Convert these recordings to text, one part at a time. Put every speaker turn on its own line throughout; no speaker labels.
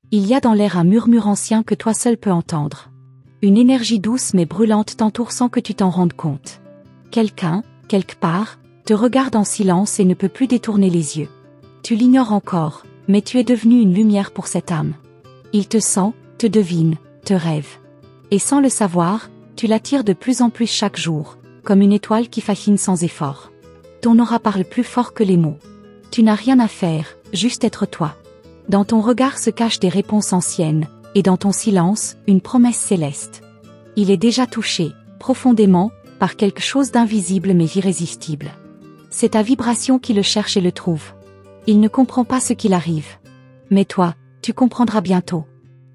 Il y a dans l'air un murmure ancien que toi seul peux entendre. Une énergie douce mais brûlante t'entoure sans que tu t'en rendes compte. Quelqu'un, quelque part, te regarde en silence et ne peut plus détourner les yeux. Tu l'ignores encore, mais tu es devenu une lumière pour cette âme. Il te sent, te devine, te rêve. Et sans le savoir, tu l'attires de plus en plus chaque jour, comme une étoile qui fascine sans effort. Ton aura parle plus fort que les mots. Tu n'as rien à faire, juste être toi. Dans ton regard se cachent des réponses anciennes, et dans ton silence, une promesse céleste. Il est déjà touché, profondément, par quelque chose d'invisible mais irrésistible. C'est ta vibration qui le cherche et le trouve. Il ne comprend pas ce qu'il arrive. Mais toi, tu comprendras bientôt.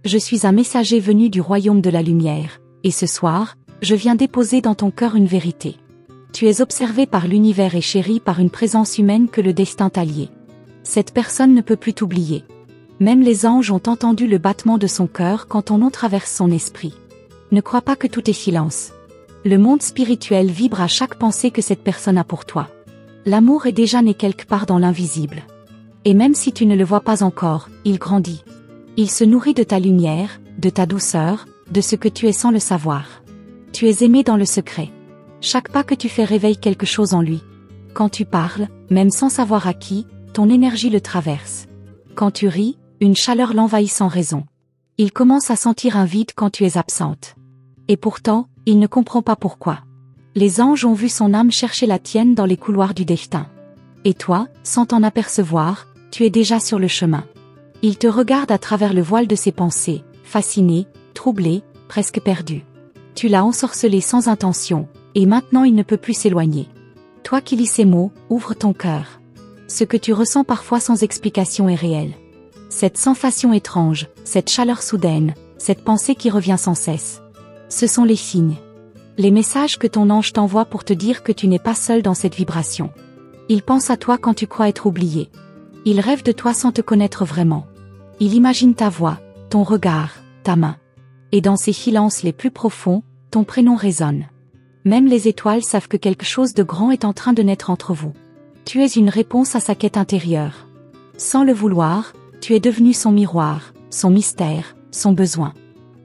Je suis un messager venu du royaume de la lumière, et ce soir, je viens déposer dans ton cœur une vérité. Tu es observé par l'univers et chéri par une présence humaine que le destin t'a lié. Cette personne ne peut plus t'oublier. Même les anges ont entendu le battement de son cœur quand ton nom traverse son esprit. Ne crois pas que tout est silence. Le monde spirituel vibre à chaque pensée que cette personne a pour toi. L'amour est déjà né quelque part dans l'invisible. Et même si tu ne le vois pas encore, il grandit. Il se nourrit de ta lumière, de ta douceur, de ce que tu es sans le savoir. Tu es aimé dans le secret. Chaque pas que tu fais réveille quelque chose en lui. Quand tu parles, même sans savoir à qui, ton énergie le traverse. Quand tu ris, une chaleur l'envahit sans raison. Il commence à sentir un vide quand tu es absente. Et pourtant, il ne comprend pas pourquoi. Les anges ont vu son âme chercher la tienne dans les couloirs du destin. Et toi, sans t'en apercevoir, tu es déjà sur le chemin. Il te regarde à travers le voile de ses pensées, fasciné, troublé, presque perdu. Tu l'as ensorcelé sans intention, et maintenant il ne peut plus s'éloigner. Toi qui lis ces mots, ouvre ton cœur. Ce que tu ressens parfois sans explication est réel. Cette sensation étrange, cette chaleur soudaine, cette pensée qui revient sans cesse. Ce sont les signes. Les messages que ton ange t'envoie pour te dire que tu n'es pas seul dans cette vibration. Il pense à toi quand tu crois être oublié. Il rêve de toi sans te connaître vraiment. Il imagine ta voix, ton regard, ta main. Et dans ces silences les plus profonds, ton prénom résonne. Même les étoiles savent que quelque chose de grand est en train de naître entre vous. Tu es une réponse à sa quête intérieure. Sans le vouloir, tu es devenu son miroir, son mystère, son besoin.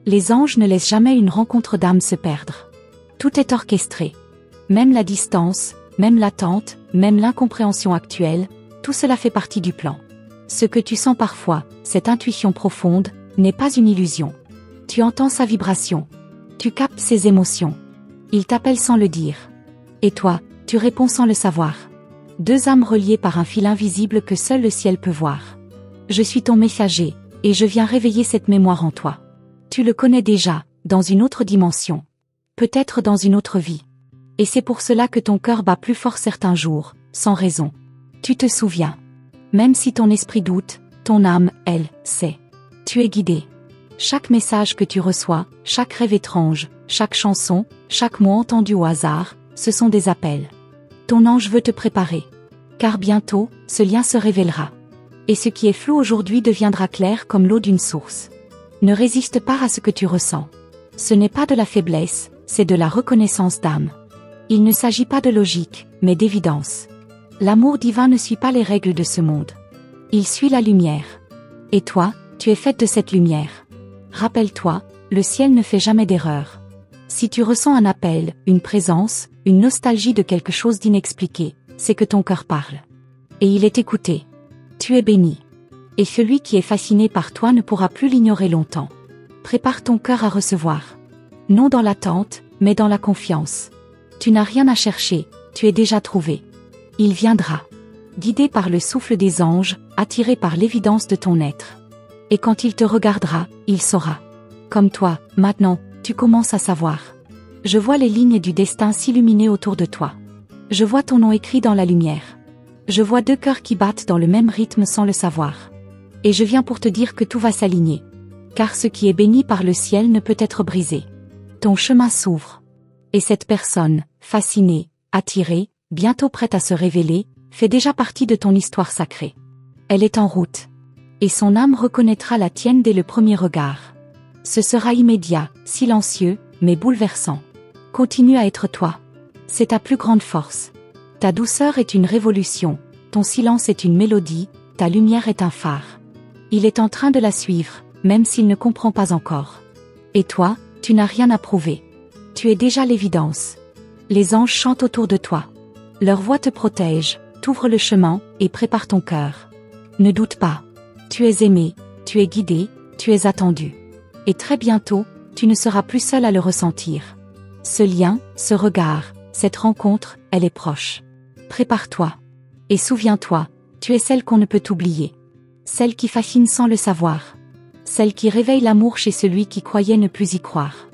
Les anges ne laissent jamais une rencontre d'âme se perdre. Tout est orchestré. Même la distance, même l'attente, même l'incompréhension actuelle, tout cela fait partie du plan. Ce que tu sens parfois, cette intuition profonde, n'est pas une illusion. Tu entends sa vibration. Tu captes ses émotions. Il t'appelle sans le dire. Et toi, tu réponds sans le savoir. Deux âmes reliées par un fil invisible que seul le ciel peut voir. Je suis ton messager, et je viens réveiller cette mémoire en toi. Tu le connais déjà, dans une autre dimension. Peut-être dans une autre vie. Et c'est pour cela que ton cœur bat plus fort certains jours, sans raison. Tu te souviens. Même si ton esprit doute, ton âme, elle, sait. Tu es guidé. Chaque message que tu reçois, chaque rêve étrange, chaque chanson, chaque mot entendu au hasard, ce sont des appels. Ton ange veut te préparer. Car bientôt, ce lien se révélera. Et ce qui est flou aujourd'hui deviendra clair comme l'eau d'une source. Ne résiste pas à ce que tu ressens. Ce n'est pas de la faiblesse, c'est de la reconnaissance d'âme. Il ne s'agit pas de logique, mais d'évidence. L'amour divin ne suit pas les règles de ce monde. Il suit la lumière. Et toi, tu es faite de cette lumière. Rappelle-toi, le ciel ne fait jamais d'erreur. Si tu ressens un appel, une présence, une nostalgie de quelque chose d'inexpliqué, c'est que ton cœur parle. Et il est écouté. Tu es béni. Et celui qui est fasciné par toi ne pourra plus l'ignorer longtemps. Prépare ton cœur à recevoir. Non dans l'attente, mais dans la confiance. Tu n'as rien à chercher, tu es déjà trouvé. Il viendra. Guidé par le souffle des anges, attiré par l'évidence de ton être. Et quand il te regardera, il saura. Comme toi, maintenant, tu commences à savoir. Je vois les lignes du destin s'illuminer autour de toi. Je vois ton nom écrit dans la lumière. Je vois deux cœurs qui battent dans le même rythme sans le savoir. Et je viens pour te dire que tout va s'aligner. Car ce qui est béni par le ciel ne peut être brisé. Ton chemin s'ouvre. Et cette personne, fascinée, attirée, bientôt prête à se révéler, fait déjà partie de ton histoire sacrée. Elle est en route. Et son âme reconnaîtra la tienne dès le premier regard. Ce sera immédiat, silencieux, mais bouleversant. Continue à être toi. C'est ta plus grande force. Ta douceur est une révolution, ton silence est une mélodie, ta lumière est un phare. Il est en train de la suivre, même s'il ne comprend pas encore. Et toi, tu n'as rien à prouver. Tu es déjà l'évidence. Les anges chantent autour de toi. Leur voix te protège, t'ouvre le chemin et prépare ton cœur. Ne doute pas. Tu es aimé, tu es guidé, tu es attendu. Et très bientôt, tu ne seras plus seul à le ressentir. Ce lien, ce regard, cette rencontre, elle est proche. Prépare-toi. Et souviens-toi, tu es celle qu'on ne peut oublier. Celle qui fascine sans le savoir. Celle qui réveille l'amour chez celui qui croyait ne plus y croire.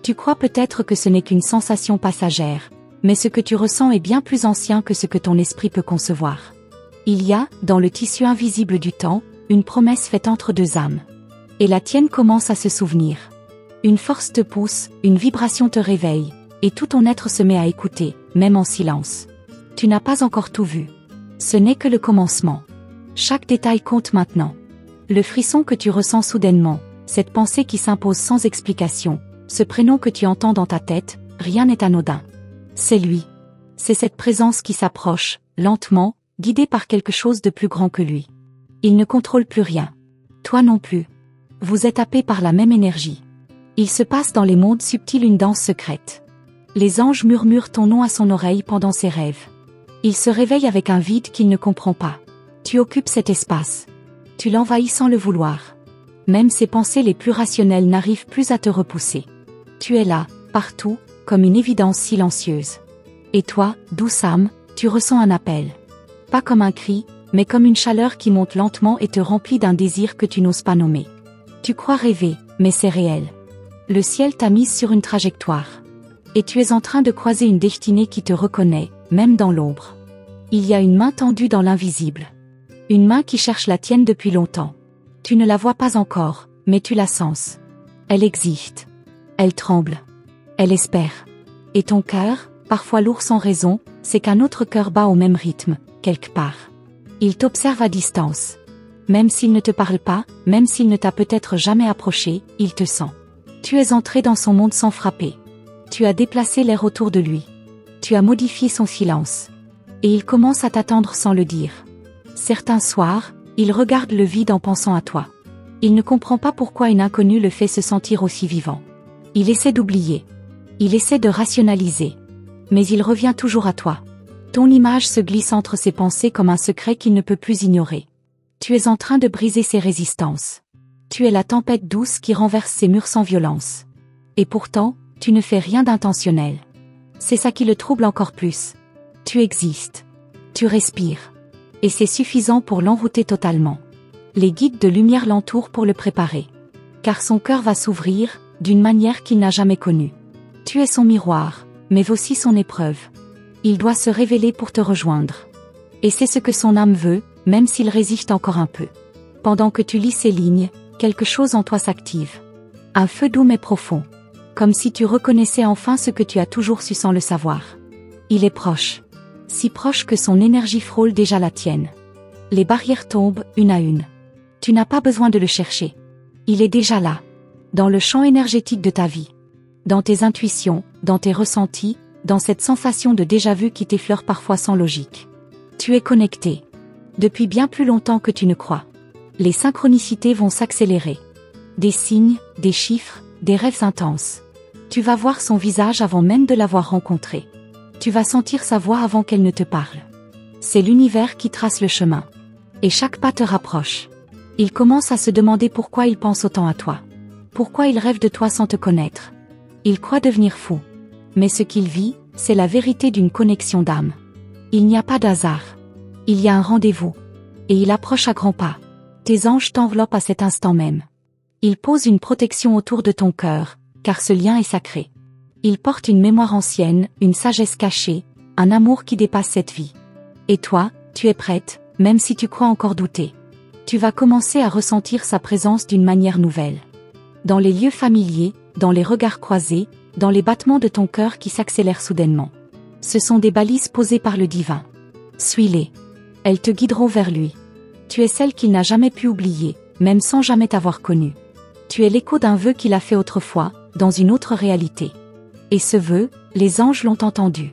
Tu crois peut-être que ce n'est qu'une sensation passagère, mais ce que tu ressens est bien plus ancien que ce que ton esprit peut concevoir. Il y a, dans le tissu invisible du temps, une promesse faite entre deux âmes. Et la tienne commence à se souvenir. Une force te pousse, une vibration te réveille, et tout ton être se met à écouter, même en silence. Tu n'as pas encore tout vu. Ce n'est que le commencement. Chaque détail compte maintenant. Le frisson que tu ressens soudainement, cette pensée qui s'impose sans explication, ce prénom que tu entends dans ta tête, rien n'est anodin. C'est lui. C'est cette présence qui s'approche, lentement, guidée par quelque chose de plus grand que lui. Il ne contrôle plus rien. Toi non plus. Vous êtes happés par la même énergie. Il se passe dans les mondes subtils une danse secrète. Les anges murmurent ton nom à son oreille pendant ses rêves. Il se réveille avec un vide qu'il ne comprend pas. Tu occupes cet espace. Tu l'envahis sans le vouloir. Même ses pensées les plus rationnelles n'arrivent plus à te repousser. Tu es là, partout, comme une évidence silencieuse. Et toi, douce âme, tu ressens un appel. Pas comme un cri, mais comme une chaleur qui monte lentement et te remplit d'un désir que tu n'oses pas nommer. Tu crois rêver, mais c'est réel. Le ciel t'a mise sur une trajectoire. Et tu es en train de croiser une destinée qui te reconnaît, même dans l'ombre. Il y a une main tendue dans l'invisible. Une main qui cherche la tienne depuis longtemps. Tu ne la vois pas encore, mais tu la sens. Elle existe. Elle tremble. Elle espère. Et ton cœur, parfois lourd sans raison, c'est qu'un autre cœur bat au même rythme, quelque part. Il t'observe à distance. Même s'il ne te parle pas, même s'il ne t'a peut-être jamais approché, il te sent. Tu es entré dans son monde sans frapper. Tu as déplacé l'air autour de lui. Tu as modifié son silence. Et il commence à t'attendre sans le dire. Certains soirs, il regarde le vide en pensant à toi. Il ne comprend pas pourquoi une inconnue le fait se sentir aussi vivant. Il essaie d'oublier. Il essaie de rationaliser. Mais il revient toujours à toi. Ton image se glisse entre ses pensées comme un secret qu'il ne peut plus ignorer. Tu es en train de briser ses résistances. Tu es la tempête douce qui renverse ses murs sans violence. Et pourtant, tu ne fais rien d'intentionnel. C'est ça qui le trouble encore plus. Tu existes. Tu respires. Et c'est suffisant pour l'envoûter totalement. Les guides de lumière l'entourent pour le préparer. Car son cœur va s'ouvrir, d'une manière qu'il n'a jamais connue. Tu es son miroir, mais aussi son épreuve. Il doit se révéler pour te rejoindre. Et c'est ce que son âme veut, même s'il résiste encore un peu. Pendant que tu lis ces lignes, quelque chose en toi s'active. Un feu doux mais profond. Comme si tu reconnaissais enfin ce que tu as toujours su sans le savoir. Il est proche. Si proche que son énergie frôle déjà la tienne. Les barrières tombent, une à une. Tu n'as pas besoin de le chercher. Il est déjà là. Dans le champ énergétique de ta vie. Dans tes intuitions, dans tes ressentis, dans cette sensation de déjà-vu qui t'effleure parfois sans logique. Tu es connecté. Depuis bien plus longtemps que tu ne crois. Les synchronicités vont s'accélérer. Des signes, des chiffres, des rêves intenses. Tu vas voir son visage avant même de l'avoir rencontré. Tu vas sentir sa voix avant qu'elle ne te parle. C'est l'univers qui trace le chemin. Et chaque pas te rapproche. Il commence à se demander pourquoi il pense autant à toi. Pourquoi il rêve de toi sans te connaître. Il croit devenir fou. Mais ce qu'il vit, c'est la vérité d'une connexion d'âme. Il n'y a pas d'hasard. Il y a un rendez-vous. Et il approche à grands pas. Tes anges t'enveloppent à cet instant même. Ils posent une protection autour de ton cœur, car ce lien est sacré. Ils portent une mémoire ancienne, une sagesse cachée, un amour qui dépasse cette vie. Et toi, tu es prête, même si tu crois encore douter. Tu vas commencer à ressentir sa présence d'une manière nouvelle. Dans les lieux familiers, dans les regards croisés, dans les battements de ton cœur qui s'accélèrent soudainement. Ce sont des balises posées par le divin. Suis-les. Elles te guideront vers lui. Tu es celle qu'il n'a jamais pu oublier, même sans jamais t'avoir connue. Tu es l'écho d'un vœu qu'il a fait autrefois, dans une autre réalité. Et ce vœu, les anges l'ont entendu.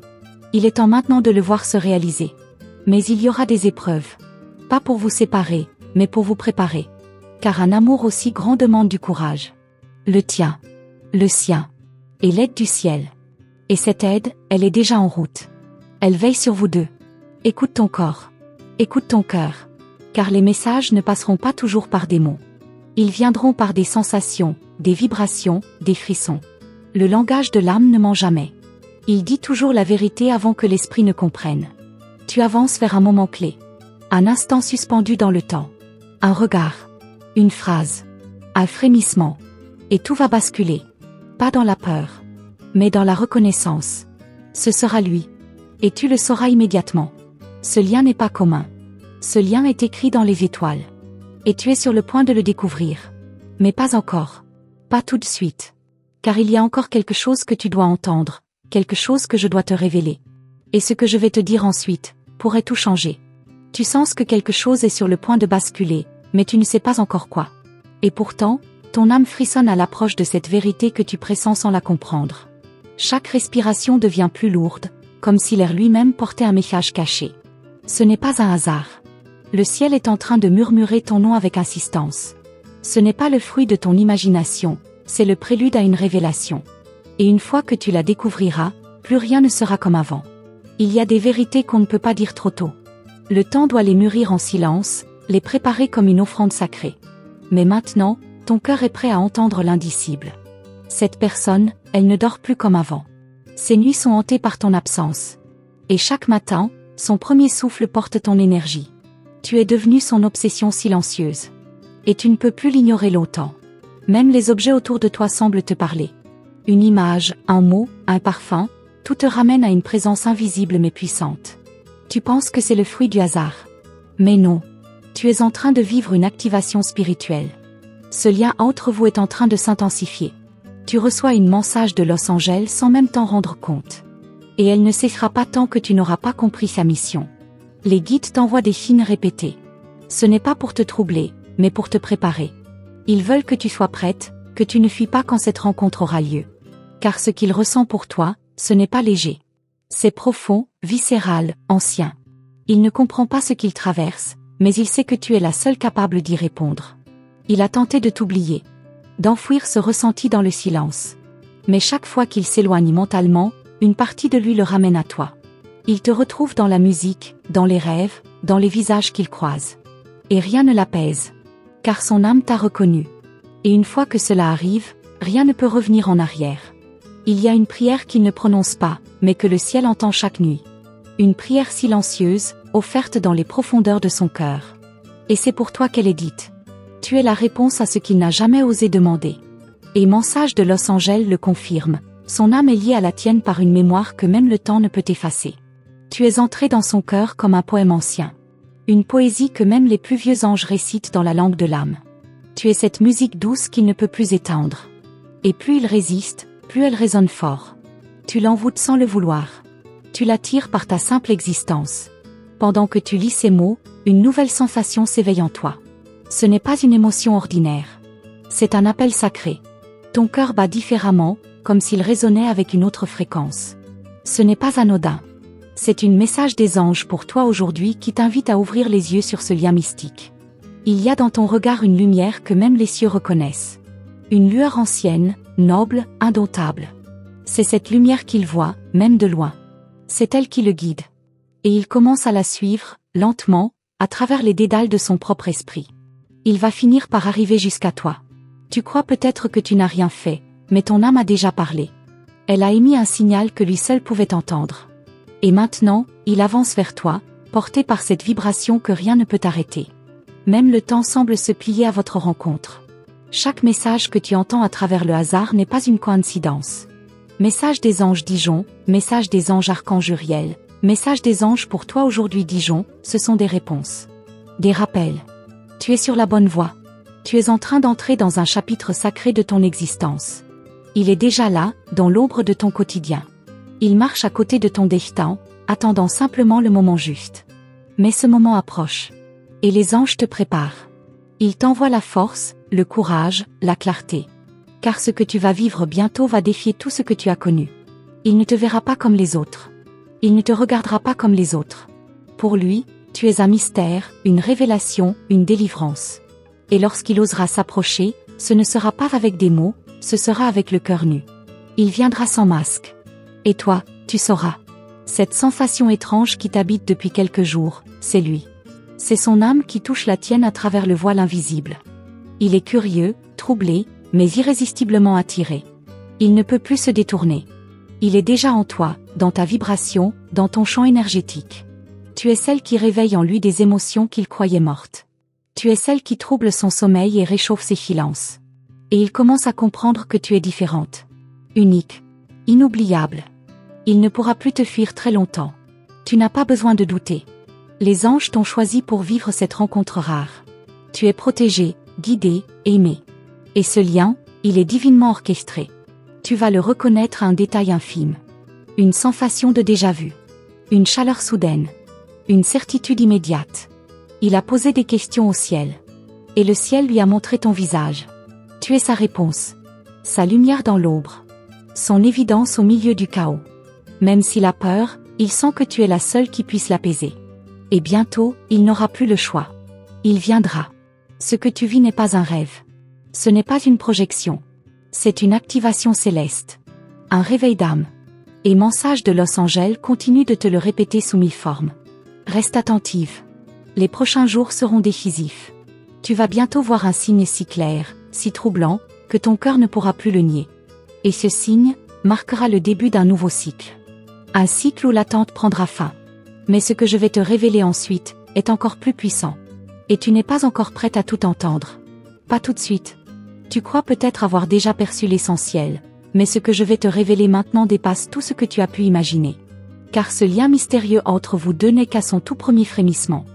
Il est temps maintenant de le voir se réaliser. Mais il y aura des épreuves. Pas pour vous séparer, mais pour vous préparer. car un amour aussi grand demande du courage. Le tien, le sien, et l'aide du ciel. Et cette aide, elle est déjà en route. Elle veille sur vous deux. Écoute ton corps. Écoute ton cœur. Car les messages ne passeront pas toujours par des mots. Ils viendront par des sensations, des vibrations, des frissons. Le langage de l'âme ne ment jamais. Il dit toujours la vérité avant que l'esprit ne comprenne. Tu avances vers un moment clé. Un instant suspendu dans le temps. Un regard. Une phrase. Un frémissement. Et tout va basculer. Pas dans la peur. Mais dans la reconnaissance. Ce sera lui. Et tu le sauras immédiatement. Ce lien n'est pas commun. Ce lien est écrit dans les étoiles. Et tu es sur le point de le découvrir. Mais pas encore. Pas tout de suite. Car il y a encore quelque chose que tu dois entendre, quelque chose que je dois te révéler. Et ce que je vais te dire ensuite, pourrait tout changer. Tu sens que quelque chose est sur le point de basculer, mais tu ne sais pas encore quoi. Et pourtant, ton âme frissonne à l'approche de cette vérité que tu pressens sans la comprendre. Chaque respiration devient plus lourde, comme si l'air lui-même portait un message caché. Ce n'est pas un hasard. Le ciel est en train de murmurer ton nom avec insistance. Ce n'est pas le fruit de ton imagination, c'est le prélude à une révélation. Et une fois que tu la découvriras, plus rien ne sera comme avant. Il y a des vérités qu'on ne peut pas dire trop tôt. Le temps doit les mûrir en silence, les préparer comme une offrande sacrée. Mais maintenant, ton cœur est prêt à entendre l'indicible. Cette personne, elle ne dort plus comme avant. Ses nuits sont hantées par ton absence. Et chaque matin, son premier souffle porte ton énergie. Tu es devenu son obsession silencieuse. Et tu ne peux plus l'ignorer longtemps. Même les objets autour de toi semblent te parler. Une image, un mot, un parfum, tout te ramène à une présence invisible mais puissante. Tu penses que c'est le fruit du hasard. Mais non. Tu es en train de vivre une activation spirituelle. Ce lien entre vous est en train de s'intensifier. Tu reçois une message de Los Angeles sans même t'en rendre compte. Et elle ne cessera pas tant que tu n'auras pas compris sa mission. Les guides t'envoient des signes répétés. Ce n'est pas pour te troubler, mais pour te préparer. Ils veulent que tu sois prête, que tu ne fuis pas quand cette rencontre aura lieu. Car ce qu'il ressent pour toi, ce n'est pas léger. C'est profond, viscéral, ancien. Il ne comprend pas ce qu'il traverse, mais il sait que tu es la seule capable d'y répondre. Il a tenté de t'oublier, d'enfouir ce ressenti dans le silence. Mais chaque fois qu'il s'éloigne mentalement, une partie de lui le ramène à toi. Il te retrouve dans la musique, dans les rêves, dans les visages qu'il croise. Et rien ne l'apaise. Car son âme t'a reconnu. Et une fois que cela arrive, rien ne peut revenir en arrière. Il y a une prière qu'il ne prononce pas, mais que le ciel entend chaque nuit. Une prière silencieuse, offerte dans les profondeurs de son cœur. Et c'est pour toi qu'elle est dite. Tu es la réponse à ce qu'il n'a jamais osé demander. Et message de Los Angeles le confirme, son âme est liée à la tienne par une mémoire que même le temps ne peut effacer. Tu es entré dans son cœur comme un poème ancien. Une poésie que même les plus vieux anges récitent dans la langue de l'âme. Tu es cette musique douce qu'il ne peut plus éteindre. Et plus il résiste, plus elle résonne fort. Tu l'envoûtes sans le vouloir. Tu l'attires par ta simple existence. Pendant que tu lis ces mots, une nouvelle sensation s'éveille en toi. Ce n'est pas une émotion ordinaire. C'est un appel sacré. Ton cœur bat différemment, comme s'il résonnait avec une autre fréquence. Ce n'est pas anodin. C'est un message des anges pour toi aujourd'hui qui t'invite à ouvrir les yeux sur ce lien mystique. Il y a dans ton regard une lumière que même les cieux reconnaissent. Une lueur ancienne, noble, indomptable. C'est cette lumière qu'il voit, même de loin. C'est elle qui le guide. Et il commence à la suivre, lentement, à travers les dédales de son propre esprit. Il va finir par arriver jusqu'à toi. Tu crois peut-être que tu n'as rien fait, mais ton âme a déjà parlé. Elle a émis un signal que lui seul pouvait entendre. Et maintenant, il avance vers toi, porté par cette vibration que rien ne peut arrêter. Même le temps semble se plier à votre rencontre. Chaque message que tu entends à travers le hasard n'est pas une coïncidence. Message des anges Dijon, message des anges Archange Uriel, message des anges pour toi aujourd'hui Dijon, ce sont des réponses. Des rappels. Tu es sur la bonne voie. Tu es en train d'entrer dans un chapitre sacré de ton existence. Il est déjà là, dans l'ombre de ton quotidien. Il marche à côté de ton destin, attendant simplement le moment juste. Mais ce moment approche. Et les anges te préparent. Ils t'envoient la force, le courage, la clarté. Car ce que tu vas vivre bientôt va défier tout ce que tu as connu. Il ne te verra pas comme les autres. Il ne te regardera pas comme les autres. Pour lui, tu es un mystère, une révélation, une délivrance. Et lorsqu'il osera s'approcher, ce ne sera pas avec des mots, ce sera avec le cœur nu. Il viendra sans masque. Et toi, tu sauras. Cette sensation étrange qui t'habite depuis quelques jours, c'est lui. C'est son âme qui touche la tienne à travers le voile invisible. Il est curieux, troublé, mais irrésistiblement attiré. Il ne peut plus se détourner. Il est déjà en toi, dans ta vibration, dans ton champ énergétique. Tu es celle qui réveille en lui des émotions qu'il croyait mortes. Tu es celle qui trouble son sommeil et réchauffe ses silences. Et il commence à comprendre que tu es différente. Unique. Inoubliable. Il ne pourra plus te fuir très longtemps. Tu n'as pas besoin de douter. Les anges t'ont choisi pour vivre cette rencontre rare. Tu es protégé, guidé, aimé. Et ce lien, il est divinement orchestré. Tu vas le reconnaître à un détail infime. Une sensation de déjà-vu. Une chaleur soudaine. Une certitude immédiate. Il a posé des questions au ciel. Et le ciel lui a montré ton visage. Tu es sa réponse. Sa lumière dans l'ombre. Son évidence au milieu du chaos. Même s'il a peur, il sent que tu es la seule qui puisse l'apaiser. Et bientôt, il n'aura plus le choix. Il viendra. Ce que tu vis n'est pas un rêve. Ce n'est pas une projection. C'est une activation céleste. Un réveil d'âme. Et Mensage de Los Angeles continue de te le répéter sous 1000 formes. Reste attentive. Les prochains jours seront décisifs. Tu vas bientôt voir un signe si clair, si troublant, que ton cœur ne pourra plus le nier. Et ce signe marquera le début d'un nouveau cycle. Un cycle où l'attente prendra fin. Mais ce que je vais te révéler ensuite est encore plus puissant. Et tu n'es pas encore prête à tout entendre. Pas tout de suite. Tu crois peut-être avoir déjà perçu l'essentiel, mais ce que je vais te révéler maintenant dépasse tout ce que tu as pu imaginer. Car ce lien mystérieux entre vous deux n'est qu'à son tout premier frémissement.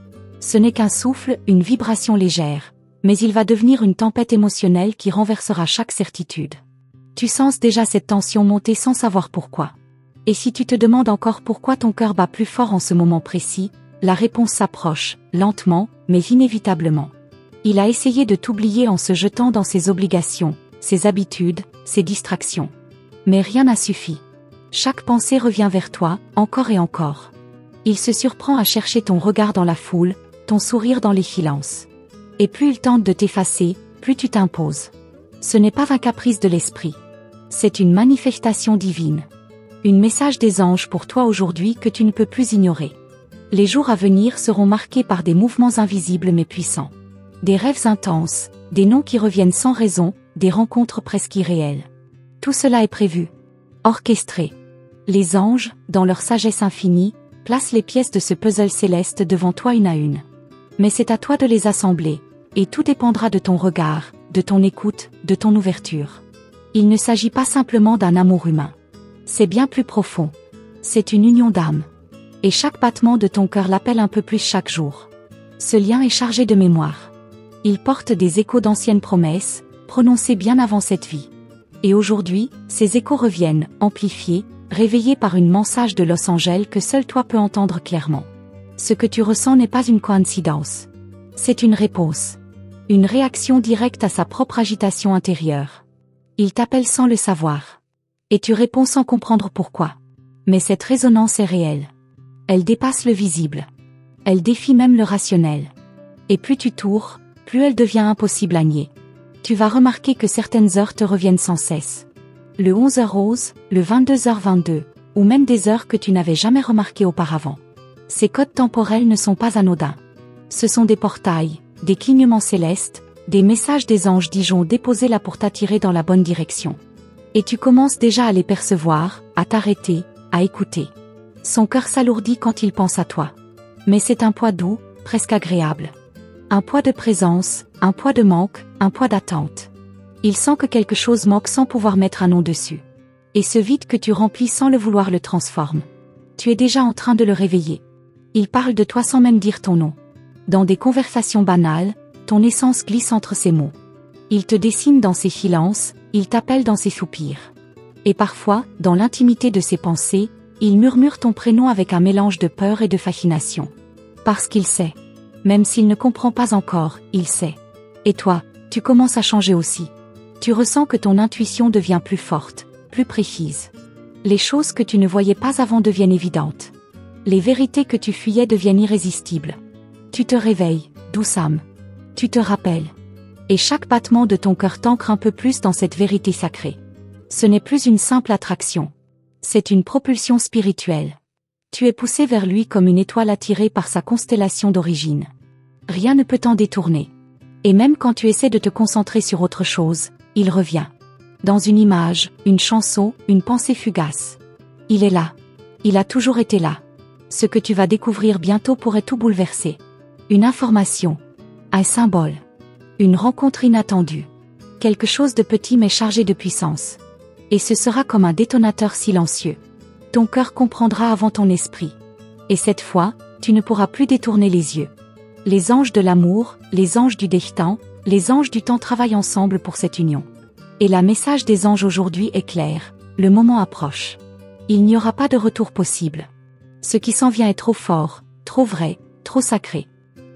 Ce n'est qu'un souffle, une vibration légère, mais il va devenir une tempête émotionnelle qui renversera chaque certitude. Tu sens déjà cette tension monter sans savoir pourquoi. Et si tu te demandes encore pourquoi ton cœur bat plus fort en ce moment précis, la réponse s'approche, lentement, mais inévitablement. Il a essayé de t'oublier en se jetant dans ses obligations, ses habitudes, ses distractions. Mais rien n'a suffi. Chaque pensée revient vers toi, encore et encore. Il se surprend à chercher ton regard dans la foule, ton sourire dans les silences. Et plus il tente de t'effacer, plus tu t'imposes. Ce n'est pas un caprice de l'esprit. C'est une manifestation divine. Un message des anges pour toi aujourd'hui que tu ne peux plus ignorer. Les jours à venir seront marqués par des mouvements invisibles mais puissants. Des rêves intenses, des noms qui reviennent sans raison, des rencontres presque irréelles. Tout cela est prévu. Orchestré. Les anges, dans leur sagesse infinie, placent les pièces de ce puzzle céleste devant toi une à une. Mais c'est à toi de les assembler, et tout dépendra de ton regard, de ton écoute, de ton ouverture. Il ne s'agit pas simplement d'un amour humain. C'est bien plus profond. C'est une union d'âme. Et chaque battement de ton cœur l'appelle un peu plus chaque jour. Ce lien est chargé de mémoire. Il porte des échos d'anciennes promesses, prononcées bien avant cette vie. Et aujourd'hui, ces échos reviennent, amplifiés, réveillés par une mensage de Los Angeles que seul toi peux entendre clairement. Ce que tu ressens n'est pas une coïncidence. C'est une réponse. Une réaction directe à sa propre agitation intérieure. Il t'appelle sans le savoir. Et tu réponds sans comprendre pourquoi. Mais cette résonance est réelle. Elle dépasse le visible. Elle défie même le rationnel. Et plus tu tours, plus elle devient impossible à nier. Tu vas remarquer que certaines heures te reviennent sans cesse. Le 11h11, le 22h22, ou même des heures que tu n'avais jamais remarquées auparavant. Ces codes temporels ne sont pas anodins. Ce sont des portails, des clignements célestes, des messages des anges Dijon déposés là pour t'attirer dans la bonne direction. Et tu commences déjà à les percevoir, à t'arrêter, à écouter. Son cœur s'alourdit quand il pense à toi. Mais c'est un poids doux, presque agréable. Un poids de présence, un poids de manque, un poids d'attente. Il sent que quelque chose manque sans pouvoir mettre un nom dessus. Et ce vide que tu remplis sans le vouloir le transforme. Tu es déjà en train de le réveiller. Il parle de toi sans même dire ton nom. Dans des conversations banales, ton essence glisse entre ses mots. Il te dessine dans ses silences, il t'appelle dans ses soupirs. Et parfois, dans l'intimité de ses pensées, il murmure ton prénom avec un mélange de peur et de fascination. Parce qu'il sait. Même s'il ne comprend pas encore, il sait. Et toi, tu commences à changer aussi. Tu ressens que ton intuition devient plus forte, plus précise. Les choses que tu ne voyais pas avant deviennent évidentes. Les vérités que tu fuyais deviennent irrésistibles. Tu te réveilles, douce âme. Tu te rappelles. Et chaque battement de ton cœur t'ancre un peu plus dans cette vérité sacrée. Ce n'est plus une simple attraction. C'est une propulsion spirituelle. Tu es poussé vers lui comme une étoile attirée par sa constellation d'origine. Rien ne peut t'en détourner. Et même quand tu essaies de te concentrer sur autre chose, il revient. Dans une image, une chanson, une pensée fugace. Il est là. Il a toujours été là. Ce que tu vas découvrir bientôt pourrait tout bouleverser. Une information. Un symbole. Une rencontre inattendue. Quelque chose de petit mais chargé de puissance. Et ce sera comme un détonateur silencieux. Ton cœur comprendra avant ton esprit. Et cette fois, tu ne pourras plus détourner les yeux. Les anges de l'amour, les anges du destin, les anges du temps travaillent ensemble pour cette union. Et le message des anges aujourd'hui est clair, le moment approche. Il n'y aura pas de retour possible. Ce qui s'en vient est trop fort, trop vrai, trop sacré.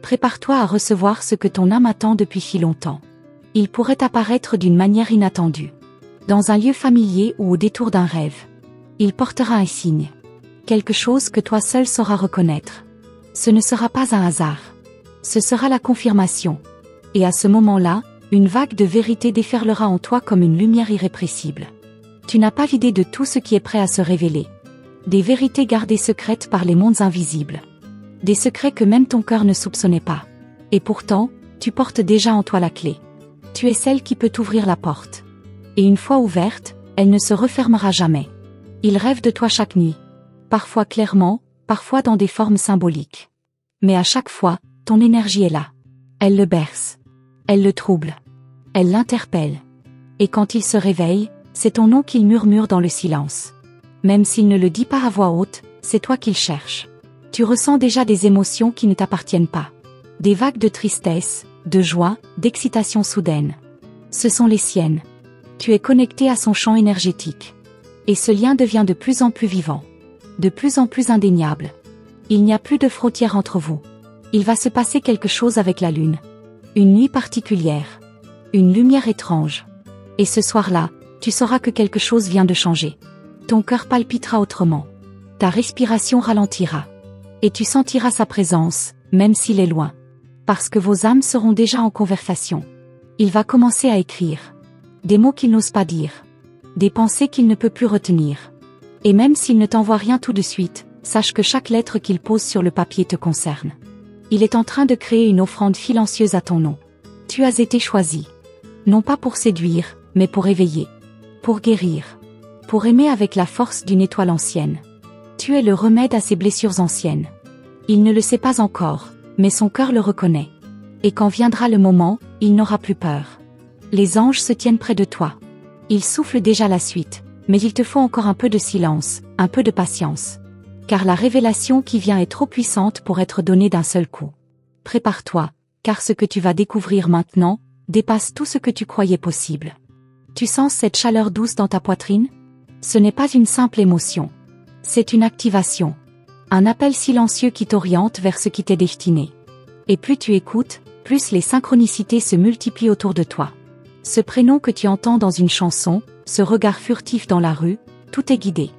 Prépare-toi à recevoir ce que ton âme attend depuis si longtemps. Il pourrait apparaître d'une manière inattendue. Dans un lieu familier ou au détour d'un rêve. Il portera un signe. Quelque chose que toi seul sauras reconnaître. Ce ne sera pas un hasard. Ce sera la confirmation. Et à ce moment-là, une vague de vérité déferlera en toi comme une lumière irrépressible. Tu n'as pas l'idée de tout ce qui est prêt à se révéler. Des vérités gardées secrètes par les mondes invisibles. Des secrets que même ton cœur ne soupçonnait pas. Et pourtant, tu portes déjà en toi la clé. Tu es celle qui peut t'ouvrir la porte. Et une fois ouverte, elle ne se refermera jamais. Il rêve de toi chaque nuit. Parfois clairement, parfois dans des formes symboliques. Mais à chaque fois, ton énergie est là. Elle le berce. Elle le trouble. Elle l'interpelle. Et quand il se réveille, c'est ton nom qu'il murmure dans le silence. Même s'il ne le dit pas à voix haute, c'est toi qu'il cherche. Tu ressens déjà des émotions qui ne t'appartiennent pas. Des vagues de tristesse, de joie, d'excitation soudaine. Ce sont les siennes. Tu es connecté à son champ énergétique. Et ce lien devient de plus en plus vivant. De plus en plus indéniable. Il n'y a plus de frontières entre vous. Il va se passer quelque chose avec la lune. Une nuit particulière. Une lumière étrange. Et ce soir-là, tu sauras que quelque chose vient de changer. Ton cœur palpitera autrement. Ta respiration ralentira. Et tu sentiras sa présence, même s'il est loin. Parce que vos âmes seront déjà en conversation. Il va commencer à écrire. Des mots qu'il n'ose pas dire. Des pensées qu'il ne peut plus retenir. Et même s'il ne t'envoie rien tout de suite, sache que chaque lettre qu'il pose sur le papier te concerne. Il est en train de créer une offrande silencieuse à ton nom. Tu as été choisi. Non pas pour séduire, mais pour éveiller. Pour guérir. Pour aimer avec la force d'une étoile ancienne. Tu es le remède à ses blessures anciennes. Il ne le sait pas encore, mais son cœur le reconnaît. Et quand viendra le moment, il n'aura plus peur. Les anges se tiennent près de toi. Ils soufflent déjà la suite, mais il te faut encore un peu de silence, un peu de patience. Car la révélation qui vient est trop puissante pour être donnée d'un seul coup. Prépare-toi, car ce que tu vas découvrir maintenant, dépasse tout ce que tu croyais possible. Tu sens cette chaleur douce dans ta poitrine? Ce n'est pas une simple émotion. C'est une activation. Un appel silencieux qui t'oriente vers ce qui t'est destiné. Et plus tu écoutes, plus les synchronicités se multiplient autour de toi. Ce prénom que tu entends dans une chanson, ce regard furtif dans la rue, tout est guidé.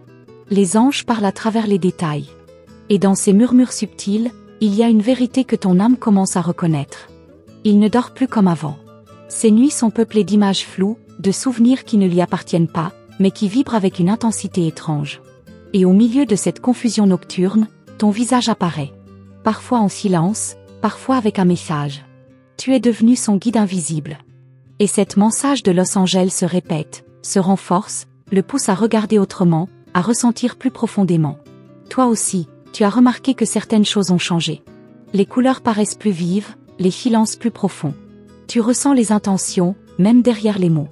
Les anges parlent à travers les détails. Et dans ces murmures subtils, il y a une vérité que ton âme commence à reconnaître. Il ne dort plus comme avant. Ses nuits sont peuplées d'images floues, de souvenirs qui ne lui appartiennent pas, mais qui vibrent avec une intensité étrange. Et au milieu de cette confusion nocturne, ton visage apparaît. Parfois en silence, parfois avec un message. Tu es devenu son guide invisible. Et cette message de Los Angeles se répète, se renforce, le pousse à regarder autrement, à ressentir plus profondément. Toi aussi, tu as remarqué que certaines choses ont changé. Les couleurs paraissent plus vives, les silences plus profonds. Tu ressens les intentions, même derrière les mots.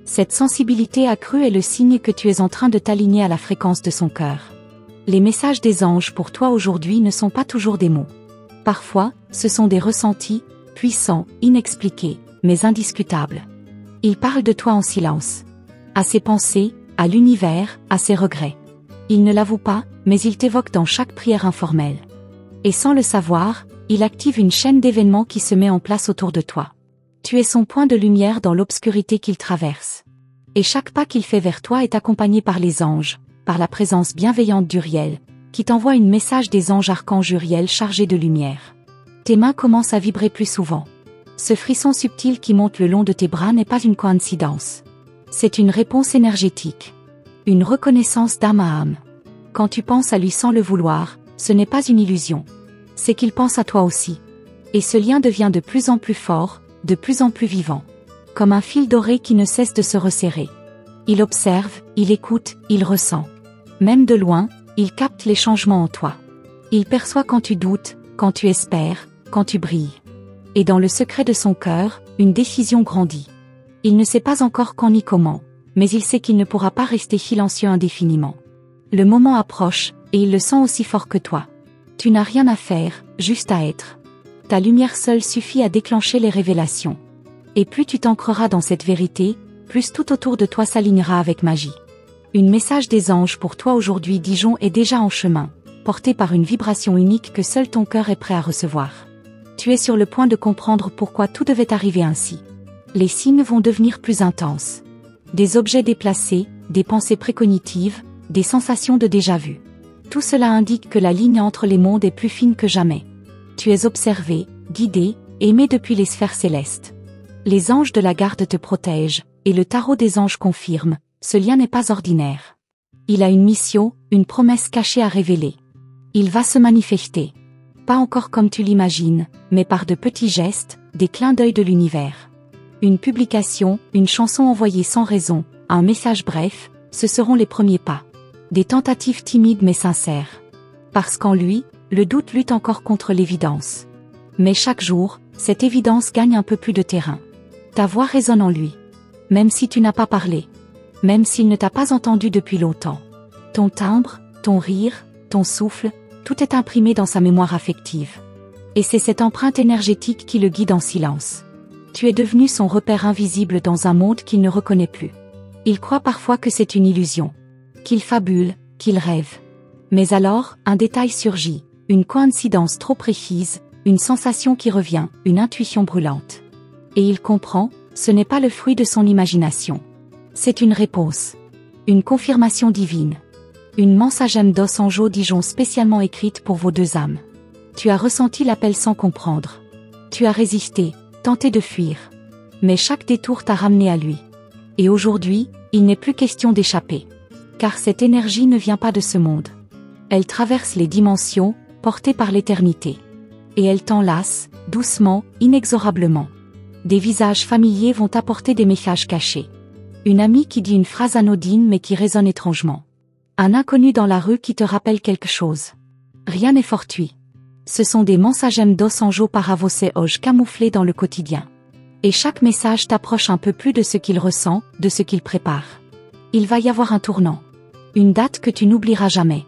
Cette sensibilité accrue est le signe que tu es en train de t'aligner à la fréquence de son cœur. Les messages des anges pour toi aujourd'hui ne sont pas toujours des mots. Parfois, ce sont des ressentis, puissants, inexpliqués, mais indiscutables. Ils parlent de toi en silence. À ses pensées, à l'univers, à ses regrets. Il ne l'avoue pas, mais il t'évoque dans chaque prière informelle. Et sans le savoir, il active une chaîne d'événements qui se met en place autour de toi. Tu es son point de lumière dans l'obscurité qu'il traverse. Et chaque pas qu'il fait vers toi est accompagné par les anges, par la présence bienveillante d'Uriel, qui t'envoie un message des anges archanges Uriel chargé de lumière. Tes mains commencent à vibrer plus souvent. Ce frisson subtil qui monte le long de tes bras n'est pas une coïncidence. C'est une réponse énergétique. Une reconnaissance d'âme à âme. Quand tu penses à lui sans le vouloir, ce n'est pas une illusion. C'est qu'il pense à toi aussi. Et ce lien devient de plus en plus fort, de plus en plus vivant. Comme un fil doré qui ne cesse de se resserrer. Il observe, il écoute, il ressent. Même de loin, il capte les changements en toi. Il perçoit quand tu doutes, quand tu espères, quand tu brilles. Et dans le secret de son cœur, une décision grandit. Il ne sait pas encore quand ni comment, mais il sait qu'il ne pourra pas rester silencieux indéfiniment. Le moment approche, et il le sent aussi fort que toi. Tu n'as rien à faire, juste à être. Ta lumière seule suffit à déclencher les révélations. Et plus tu t'ancreras dans cette vérité, plus tout autour de toi s'alignera avec magie. Un message des anges pour toi aujourd'hui. Dijon est déjà en chemin, porté par une vibration unique que seul ton cœur est prêt à recevoir. Tu es sur le point de comprendre pourquoi tout devait arriver ainsi. Les signes vont devenir plus intenses. Des objets déplacés, des pensées précognitives, des sensations de déjà-vu. Tout cela indique que la ligne entre les mondes est plus fine que jamais. Tu es observé, guidé, aimé depuis les sphères célestes. Les anges de la garde te protègent, et le tarot des anges confirme, ce lien n'est pas ordinaire. Il a une mission, une promesse cachée à révéler. Il va se manifester. Pas encore comme tu l'imagines, mais par de petits gestes, des clins d'œil de l'univers. Une publication, une chanson envoyée sans raison, un message bref, ce seront les premiers pas. Des tentatives timides mais sincères. Parce qu'en lui, le doute lutte encore contre l'évidence. Mais chaque jour, cette évidence gagne un peu plus de terrain. Ta voix résonne en lui. Même si tu n'as pas parlé. Même s'il ne t'a pas entendu depuis longtemps. Ton timbre, ton rire, ton souffle, tout est imprimé dans sa mémoire affective. Et c'est cette empreinte énergétique qui le guide en silence. Tu es devenu son repère invisible dans un monde qu'il ne reconnaît plus. Il croit parfois que c'est une illusion. Qu'il fabule, qu'il rêve. Mais alors, un détail surgit, une coïncidence trop précise, une sensation qui revient, une intuition brûlante. Et il comprend, ce n'est pas le fruit de son imagination. C'est une réponse. Une confirmation divine. Une mensagem dos anjo Dijon spécialement écrite pour vos deux âmes. Tu as ressenti l'appel sans comprendre. Tu as résisté, tenté de fuir. Mais chaque détour t'a ramené à lui. Et aujourd'hui, il n'est plus question d'échapper. Car cette énergie ne vient pas de ce monde. Elle traverse les dimensions, portée par l'éternité. Et elle t'enlace, doucement, inexorablement. Des visages familiers vont apporter des messages cachés. Une amie qui dit une phrase anodine mais qui résonne étrangement. Un inconnu dans la rue qui te rappelle quelque chose. Rien n'est fortuit. Ce sont des mensagem dos anjo para você hoje camouflés dans le quotidien. Et chaque message t'approche un peu plus de ce qu'il ressent, de ce qu'il prépare. Il va y avoir un tournant. Une date que tu n'oublieras jamais.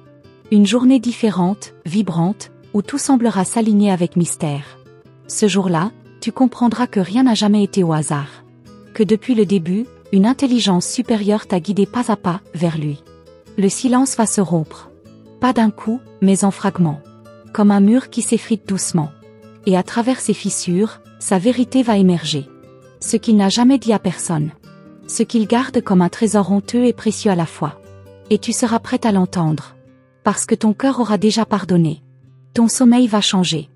Une journée différente, vibrante, où tout semblera s'aligner avec mystère. Ce jour-là, tu comprendras que rien n'a jamais été au hasard. Que depuis le début, une intelligence supérieure t'a guidé pas à pas vers lui. Le silence va se rompre. Pas d'un coup, mais en fragments. Comme un mur qui s'effrite doucement. Et à travers ces fissures, sa vérité va émerger. Ce qu'il n'a jamais dit à personne. Ce qu'il garde comme un trésor honteux et précieux à la fois. Et tu seras prête à l'entendre. Parce que ton cœur aura déjà pardonné. Ton sommeil va changer.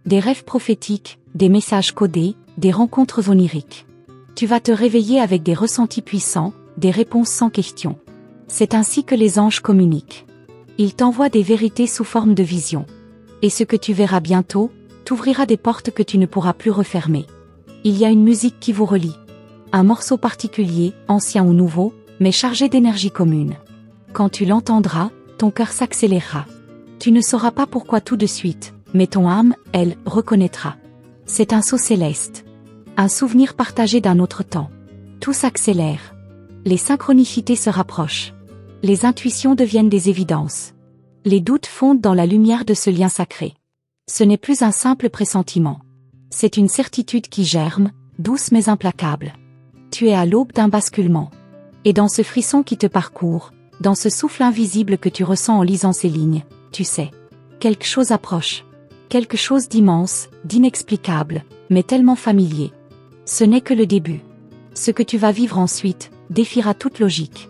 Des rêves prophétiques, des messages codés, des rencontres oniriques. Tu vas te réveiller avec des ressentis puissants, des réponses sans question. C'est ainsi que les anges communiquent. Ils t'envoient des vérités sous forme de vision. Et ce que tu verras bientôt, t'ouvrira des portes que tu ne pourras plus refermer. Il y a une musique qui vous relie. Un morceau particulier, ancien ou nouveau, mais chargé d'énergie commune. Quand tu l'entendras, ton cœur s'accélérera. Tu ne sauras pas pourquoi tout de suite, mais ton âme, elle, reconnaîtra. C'est un sceau céleste. Un souvenir partagé d'un autre temps. Tout s'accélère. Les synchronicités se rapprochent. Les intuitions deviennent des évidences. Les doutes fondent dans la lumière de ce lien sacré. Ce n'est plus un simple pressentiment. C'est une certitude qui germe, douce mais implacable. Tu es à l'aube d'un basculement. Et dans ce frisson qui te parcourt, dans ce souffle invisible que tu ressens en lisant ces lignes, tu sais. Quelque chose approche. Quelque chose d'immense, d'inexplicable, mais tellement familier. Ce n'est que le début. Ce que tu vas vivre ensuite, défiera toute logique.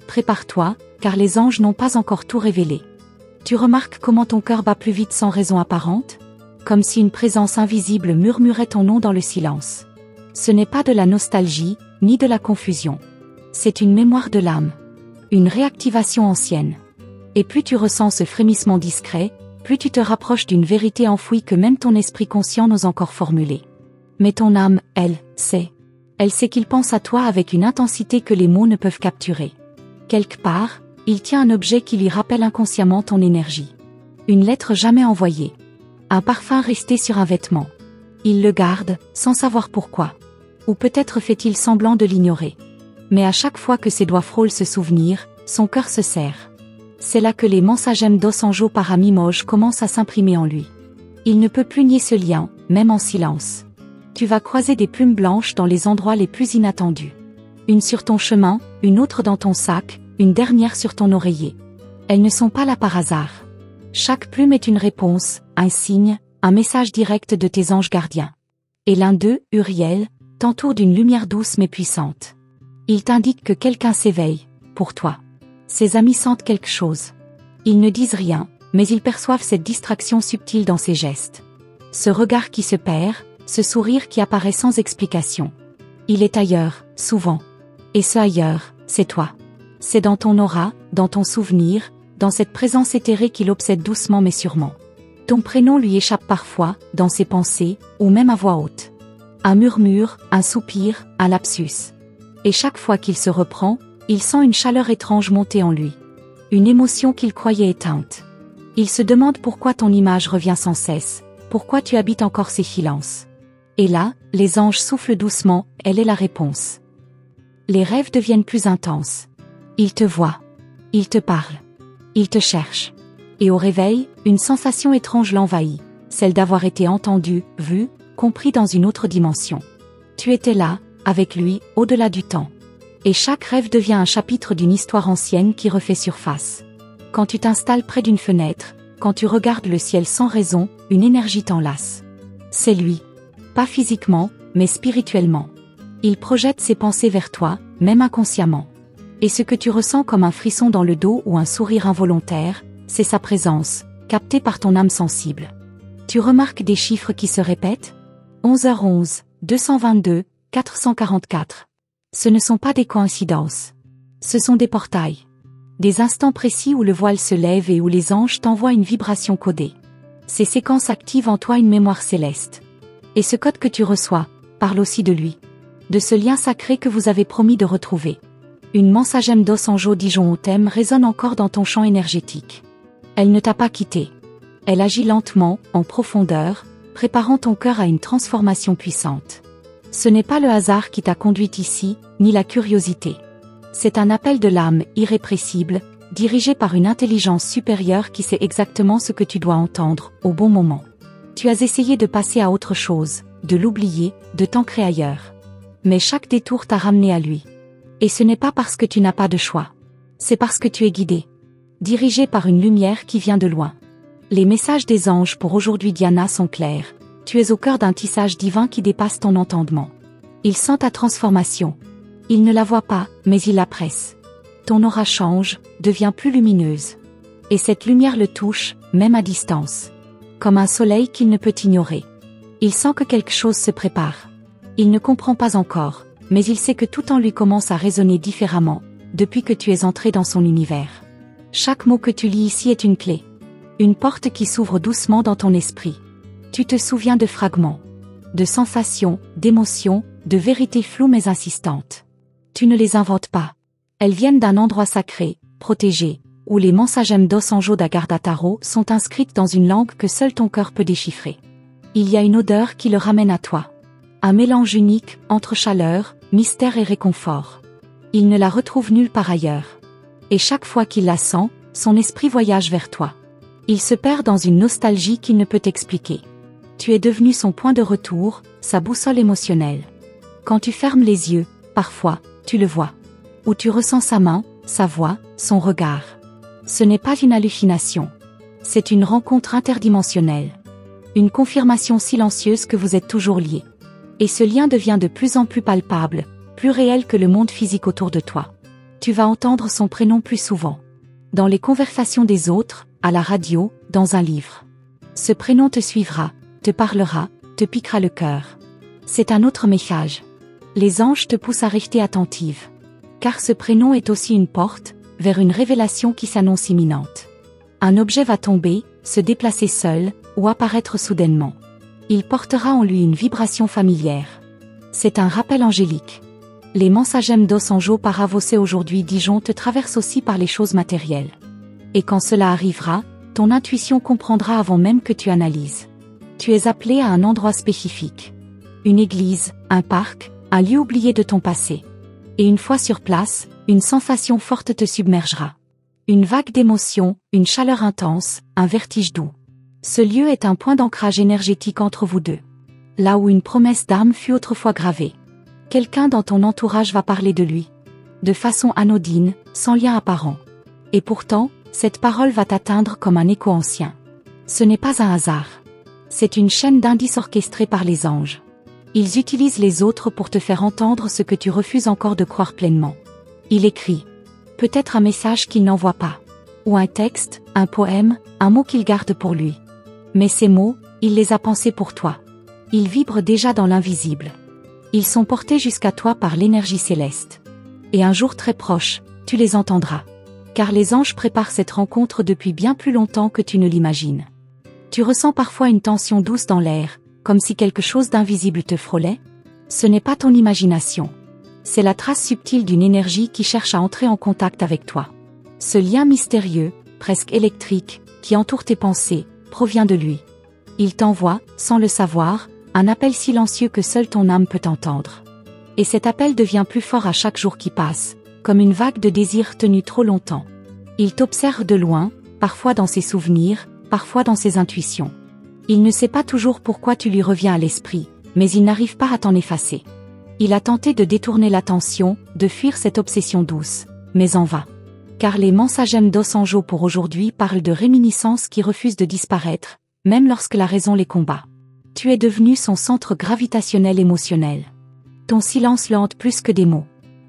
Prépare-toi, car les anges n'ont pas encore tout révélé. Tu remarques comment ton cœur bat plus vite sans raison apparente ? comme si une présence invisible murmurait ton nom dans le silence. Ce n'est pas de la nostalgie, ni de la confusion. C'est une mémoire de l'âme. Une réactivation ancienne. Et plus tu ressens ce frémissement discret, plus tu te rapproches d'une vérité enfouie que même ton esprit conscient n'ose encore formuler. Mais ton âme, elle, sait. Elle sait qu'il pense à toi avec une intensité que les mots ne peuvent capturer. Quelque part, il tient un objet qui lui rappelle inconsciemment ton énergie. Une lettre jamais envoyée. Un parfum resté sur un vêtement. Il le garde, sans savoir pourquoi. Ou peut-être fait-il semblant de l'ignorer. Mais à chaque fois que ses doigts frôlent ce souvenir, son cœur se serre. C'est là que les mensagem d'Osanjo Paramimoge commencent à s'imprimer en lui. Il ne peut plus nier ce lien, même en silence. Tu vas croiser des plumes blanches dans les endroits les plus inattendus. Une sur ton chemin, une autre dans ton sac, une dernière sur ton oreiller. Elles ne sont pas là par hasard. Chaque plume est une réponse, un signe, un message direct de tes anges gardiens. Et l'un d'eux, Uriel, t'entoure d'une lumière douce mais puissante. Il t'indique que quelqu'un s'éveille, pour toi. Ses amis sentent quelque chose. Ils ne disent rien, mais ils perçoivent cette distraction subtile dans ses gestes. Ce regard qui se perd, ce sourire qui apparaît sans explication. Il est ailleurs, souvent. Et ce ailleurs, c'est toi. C'est dans ton aura, dans ton souvenir, dans cette présence éthérée qui l'obsède doucement mais sûrement. Ton prénom lui échappe parfois, dans ses pensées, ou même à voix haute. Un murmure, un soupir, un lapsus. Et chaque fois qu'il se reprend, il sent une chaleur étrange monter en lui. Une émotion qu'il croyait éteinte. Il se demande pourquoi ton image revient sans cesse, pourquoi tu habites encore ces silences. Et là, les anges soufflent doucement, elle est la réponse. Les rêves deviennent plus intenses. Ils te voient. Ils te parlent. Ils te cherchent. Et au réveil, une sensation étrange l'envahit, celle d'avoir été entendu, vu, compris dans une autre dimension. Tu étais là, avec lui, au-delà du temps. Et chaque rêve devient un chapitre d'une histoire ancienne qui refait surface. Quand tu t'installes près d'une fenêtre, quand tu regardes le ciel sans raison, une énergie t'enlace. C'est lui. Pas physiquement, mais spirituellement. Il projette ses pensées vers toi, même inconsciemment. Et ce que tu ressens comme un frisson dans le dos ou un sourire involontaire, c'est sa présence, captée par ton âme sensible. Tu remarques des chiffres qui se répètent ? 11h11, 222, 444. Ce ne sont pas des coïncidences. Ce sont des portails. Des instants précis où le voile se lève et où les anges t'envoient une vibration codée. Ces séquences activent en toi une mémoire céleste. Et ce code que tu reçois, parle aussi de lui. De ce lien sacré que vous avez promis de retrouver. Une mensagem d'Osanjo Dijon Otem résonne encore dans ton champ énergétique. Elle ne t'a pas quitté. Elle agit lentement, en profondeur, préparant ton cœur à une transformation puissante. Ce n'est pas le hasard qui t'a conduite ici, ni la curiosité. C'est un appel de l'âme irrépressible, dirigé par une intelligence supérieure qui sait exactement ce que tu dois entendre, au bon moment. Tu as essayé de passer à autre chose, de l'oublier, de t'ancrer ailleurs. Mais chaque détour t'a ramené à lui. Et ce n'est pas parce que tu n'as pas de choix. C'est parce que tu es guidé. Dirigé par une lumière qui vient de loin. Les messages des anges pour aujourd'hui Diana sont clairs. Tu es au cœur d'un tissage divin qui dépasse ton entendement. Il sent ta transformation. Il ne la voit pas, mais il la presse. Ton aura change, devient plus lumineuse. Et cette lumière le touche, même à distance. Comme un soleil qu'il ne peut ignorer. Il sent que quelque chose se prépare. Il ne comprend pas encore, mais il sait que tout en lui commence à résonner différemment, depuis que tu es entré dans son univers. Chaque mot que tu lis ici est une clé. Une porte qui s'ouvre doucement dans ton esprit. Tu te souviens de fragments. De sensations, d'émotions, de vérités floues mais insistantes. Tu ne les inventes pas. Elles viennent d'un endroit sacré, protégé, où les mensagem d'Osanjo d'Agardataro sont inscrites dans une langue que seul ton cœur peut déchiffrer. Il y a une odeur qui le ramène à toi. Un mélange unique, entre chaleur, mystère et réconfort. Il ne la retrouve nulle part ailleurs. Et chaque fois qu'il la sent, son esprit voyage vers toi. Il se perd dans une nostalgie qu'il ne peut expliquer. Tu es devenu son point de retour, sa boussole émotionnelle. Quand tu fermes les yeux, parfois, tu le vois. Ou tu ressens sa main, sa voix, son regard. Ce n'est pas une hallucination. C'est une rencontre interdimensionnelle. Une confirmation silencieuse que vous êtes toujours liés. Et ce lien devient de plus en plus palpable, plus réel que le monde physique autour de toi. Tu vas entendre son prénom plus souvent. Dans les conversations des autres, à la radio, dans un livre. Ce prénom te suivra, te parlera, te piquera le cœur. C'est un autre message. Les anges te poussent à rester attentive. Car ce prénom est aussi une porte vers une révélation qui s'annonce imminente. Un objet va tomber, se déplacer seul, ou apparaître soudainement. Il portera en lui une vibration familière. C'est un rappel angélique. Les mensagem dos anjo para você aujourd'hui Dijon te traversent aussi par les choses matérielles. Et quand cela arrivera, ton intuition comprendra avant même que tu analyses. Tu es appelé à un endroit spécifique. Une église, un parc, un lieu oublié de ton passé. Et une fois sur place, une sensation forte te submergera. Une vague d'émotions, une chaleur intense, un vertige doux. Ce lieu est un point d'ancrage énergétique entre vous deux. Là où une promesse d'âme fut autrefois gravée. Quelqu'un dans ton entourage va parler de lui. De façon anodine, sans lien apparent. Et pourtant, cette parole va t'atteindre comme un écho ancien. Ce n'est pas un hasard. C'est une chaîne d'indices orchestrés par les anges. Ils utilisent les autres pour te faire entendre ce que tu refuses encore de croire pleinement. Il écrit. Peut-être un message qu'il n'envoie pas. Ou un texte, un poème, un mot qu'il garde pour lui. Mais ces mots, il les a pensés pour toi. Ils vibrent déjà dans l'invisible. Ils sont portés jusqu'à toi par l'énergie céleste. Et un jour très proche, tu les entendras. Car les anges préparent cette rencontre depuis bien plus longtemps que tu ne l'imagines. Tu ressens parfois une tension douce dans l'air, comme si quelque chose d'invisible te frôlait. Ce n'est pas ton imagination. C'est la trace subtile d'une énergie qui cherche à entrer en contact avec toi. Ce lien mystérieux, presque électrique, qui entoure tes pensées, provient de lui. Il t'envoie, sans le savoir, un appel silencieux que seule ton âme peut entendre. Et cet appel devient plus fort à chaque jour qui passe, comme une vague de désir tenue trop longtemps. Il t'observe de loin, parfois dans ses souvenirs, parfois dans ses intuitions. Il ne sait pas toujours pourquoi tu lui reviens à l'esprit, mais il n'arrive pas à t'en effacer. Il a tenté de détourner l'attention, de fuir cette obsession douce, mais en vain. Car les mensagem dos anjo pour aujourd'hui parlent de réminiscences qui refusent de disparaître, même lorsque la raison les combat. Tu es devenu son centre gravitationnel émotionnel. Ton silence le hante plus que des mots.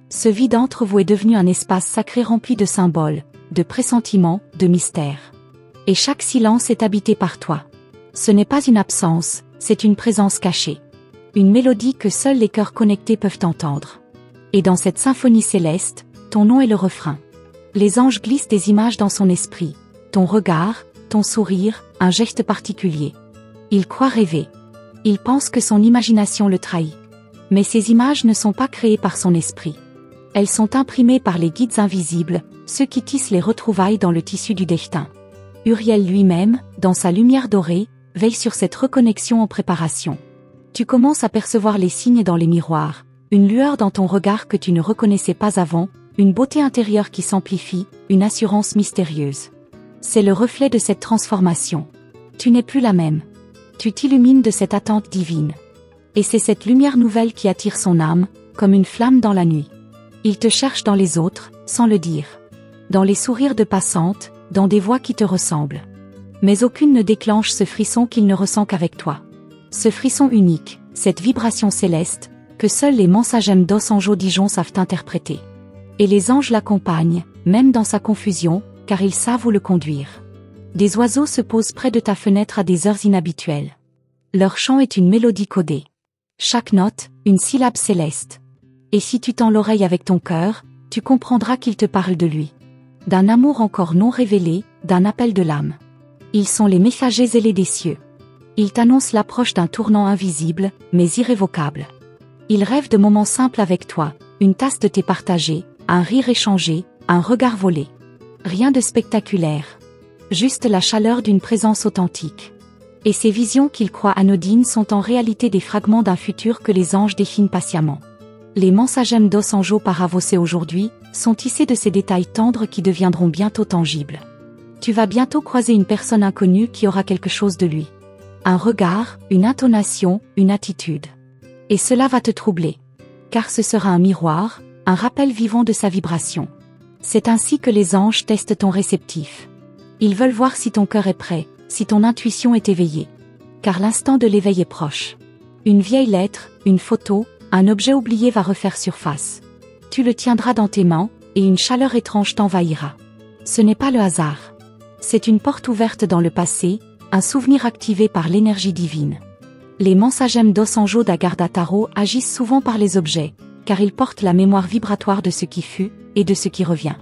Ce vide entre vous est devenu un espace sacré rempli de symboles, de pressentiments, de mystères. Et chaque silence est habité par toi. Ce n'est pas une absence, c'est une présence cachée. Une mélodie que seuls les cœurs connectés peuvent entendre. Et dans cette symphonie céleste, ton nom est le refrain. Les anges glissent des images dans son esprit, ton regard, ton sourire, un geste particulier. Il croit rêver. Il pense que son imagination le trahit. Mais ces images ne sont pas créées par son esprit. Elles sont imprimées par les guides invisibles, ceux qui tissent les retrouvailles dans le tissu du destin. Uriel lui-même, dans sa lumière dorée, veille sur cette reconnexion en préparation. Tu commences à percevoir les signes dans les miroirs, une lueur dans ton regard que tu ne reconnaissais pas avant, une beauté intérieure qui s'amplifie, une assurance mystérieuse. C'est le reflet de cette transformation. Tu n'es plus la même. Tu t'illumines de cette attente divine. Et c'est cette lumière nouvelle qui attire son âme, comme une flamme dans la nuit. Il te cherche dans les autres, sans le dire. Dans les sourires de passantes, dans des voix qui te ressemblent. Mais aucune ne déclenche ce frisson qu'il ne ressent qu'avec toi. Ce frisson unique, cette vibration céleste, que seuls les mensagem dos anjo Dijon savent interpréter. Et les anges l'accompagnent, même dans sa confusion, car ils savent où le conduire. Des oiseaux se posent près de ta fenêtre à des heures inhabituelles. Leur chant est une mélodie codée. Chaque note, une syllabe céleste. Et si tu tends l'oreille avec ton cœur, tu comprendras qu'il te parle de lui. D'un amour encore non révélé, d'un appel de l'âme. Ils sont les messagers ailés des cieux. Ils t'annoncent l'approche d'un tournant invisible, mais irrévocable. Ils rêvent de moments simples avec toi, une tasse de thé partagée, un rire échangé, un regard volé. Rien de spectaculaire. Juste la chaleur d'une présence authentique. Et ces visions qu'ils croient anodines sont en réalité des fragments d'un futur que les anges dessinent patiemment. Les mensagem dos anjo para você aujourd'hui sont tissés de ces détails tendres qui deviendront bientôt tangibles. Tu vas bientôt croiser une personne inconnue qui aura quelque chose de lui. Un regard, une intonation, une attitude. Et cela va te troubler. Car ce sera un miroir, un rappel vivant de sa vibration. C'est ainsi que les anges testent ton réceptif. Ils veulent voir si ton cœur est prêt, si ton intuition est éveillée. Car l'instant de l'éveil est proche. Une vieille lettre, une photo, un objet oublié va refaire surface. Tu le tiendras dans tes mains, et une chaleur étrange t'envahira. Ce n'est pas le hasard. C'est une porte ouverte dans le passé, Un souvenir activé par l'énergie divine. Les Mensagem d'Osanjo d'Agartha Tarot agissent souvent par les objets, car ils portent la mémoire vibratoire de ce qui fut, et de ce qui revient.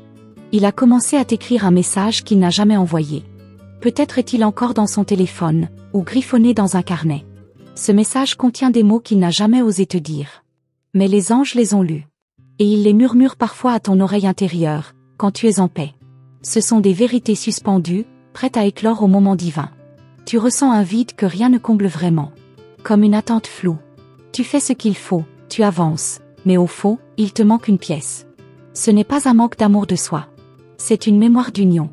Il a commencé à t'écrire un message qu'il n'a jamais envoyé. Peut-être est-il encore dans son téléphone, ou griffonné dans un carnet. Ce message contient des mots qu'il n'a jamais osé te dire. Mais les anges les ont lus. Et ils les murmurent parfois à ton oreille intérieure, quand tu es en paix. Ce sont des vérités suspendues, prêtes à éclore au moment divin. Tu ressens un vide que rien ne comble vraiment. Comme une attente floue. Tu fais ce qu'il faut, tu avances, mais au fond, il te manque une pièce. Ce n'est pas un manque d'amour de soi. C'est une mémoire d'union.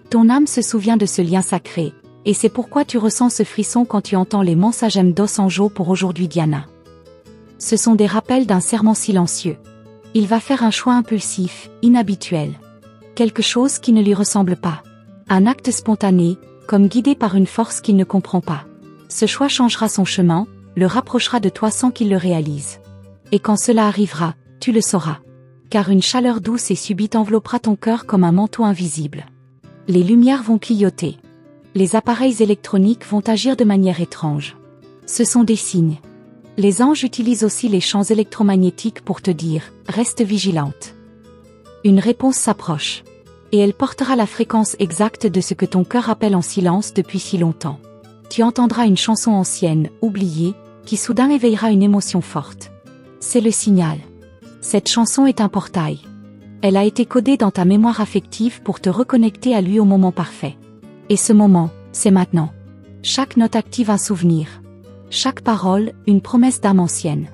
Ton âme se souvient de ce lien sacré, et c'est pourquoi tu ressens ce frisson quand tu entends les Mensagem d'Osanjo pour aujourd'hui Diana. Ce sont des rappels d'un serment silencieux. Il va faire un choix impulsif, inhabituel. Quelque chose qui ne lui ressemble pas. Un acte spontané, comme guidé par une force qu'il ne comprend pas. Ce choix changera son chemin, le rapprochera de toi sans qu'il le réalise. Et quand cela arrivera, tu le sauras. Car une chaleur douce et subite enveloppera ton cœur comme un manteau invisible. Les lumières vont clignoter. Les appareils électroniques vont agir de manière étrange. Ce sont des signes. Les anges utilisent aussi les champs électromagnétiques pour te dire « Reste vigilante ». Une réponse s'approche. Et elle portera la fréquence exacte de ce que ton cœur appelle en silence depuis si longtemps. Tu entendras une chanson ancienne, oubliée, qui soudain éveillera une émotion forte. C'est le signal. Cette chanson est un portail. Elle a été codée dans ta mémoire affective pour te reconnecter à lui au moment parfait. Et ce moment, c'est maintenant. Chaque note active un souvenir. Chaque parole, une promesse d'âme ancienne.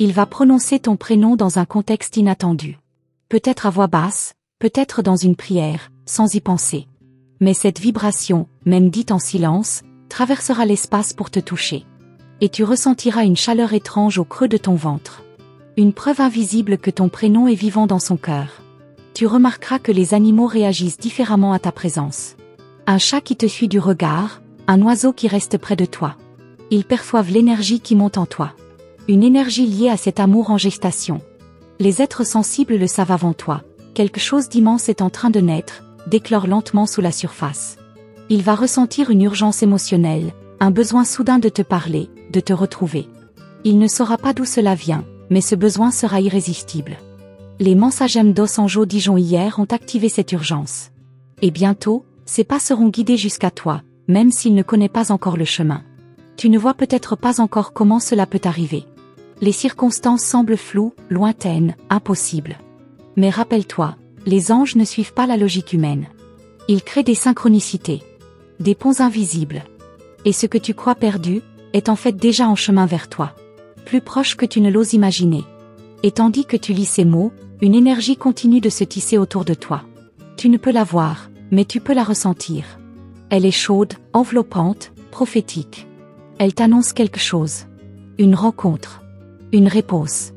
Il va prononcer ton prénom dans un contexte inattendu. Peut-être à voix basse, peut-être dans une prière, sans y penser. Mais cette vibration, même dite en silence, traversera l'espace pour te toucher. Et tu ressentiras une chaleur étrange au creux de ton ventre. Une preuve invisible que ton prénom est vivant dans son cœur. Tu remarqueras que les animaux réagissent différemment à ta présence. Un chat qui te suit du regard, un oiseau qui reste près de toi. Ils perçoivent l'énergie qui monte en toi. Une énergie liée à cet amour en gestation. Les êtres sensibles le savent avant toi. Quelque chose d'immense est en train de naître, d'éclore lentement sous la surface. Il va ressentir une urgence émotionnelle, un besoin soudain de te parler, de te retrouver. Il ne saura pas d'où cela vient, mais ce besoin sera irrésistible. Les Mensagem d'Osanjo Dijon hier ont activé cette urgence. Et bientôt, ces pas seront guidés jusqu'à toi, même s'il ne connaît pas encore le chemin. Tu ne vois peut-être pas encore comment cela peut arriver. Les circonstances semblent floues, lointaines, impossibles. Mais rappelle-toi, les anges ne suivent pas la logique humaine. Ils créent des synchronicités. Des ponts invisibles. Et ce que tu crois perdu, est en fait déjà en chemin vers toi. Plus proche que tu ne l'oses imaginer. Et tandis que tu lis ces mots, une énergie continue de se tisser autour de toi. Tu ne peux la voir, mais tu peux la ressentir. Elle est chaude, enveloppante, prophétique. Elle t'annonce quelque chose. Une rencontre. Une réponse.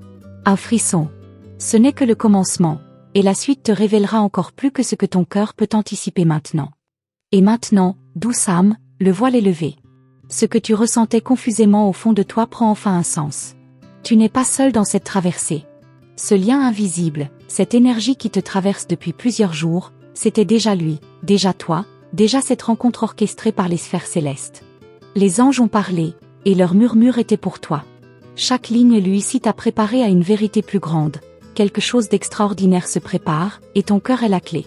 Un frisson. Ce n'est que le commencement, et la suite te révélera encore plus que ce que ton cœur peut anticiper maintenant. Et maintenant, douce âme, le voile est levé. Ce que tu ressentais confusément au fond de toi prend enfin un sens. Tu n'es pas seul dans cette traversée. Ce lien invisible, cette énergie qui te traverse depuis plusieurs jours, c'était déjà lui, déjà toi, déjà cette rencontre orchestrée par les sphères célestes. Les anges ont parlé, et leur murmure était pour toi. Chaque ligne lui ici t'a préparé à une vérité plus grande. Quelque chose d'extraordinaire se prépare, et ton cœur est la clé.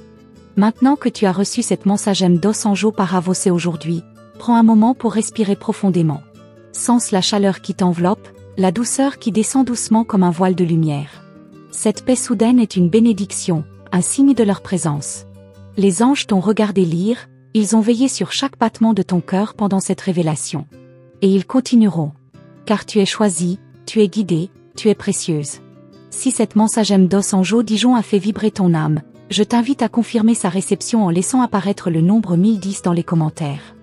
Maintenant que tu as reçu cette Mensagem d'Osanjo par Avocé aujourd'hui, prends un moment pour respirer profondément. Sens la chaleur qui t'enveloppe, la douceur qui descend doucement comme un voile de lumière. Cette paix soudaine est une bénédiction, un signe de leur présence. Les anges t'ont regardé lire, ils ont veillé sur chaque battement de ton cœur pendant cette révélation. Et ils continueront. Car tu es choisie, tu es guidée, tu es précieuse. Si cette Mensagem d'Osanjo Dijon a fait vibrer ton âme, je t'invite à confirmer sa réception en laissant apparaître le nombre 1010 dans les commentaires.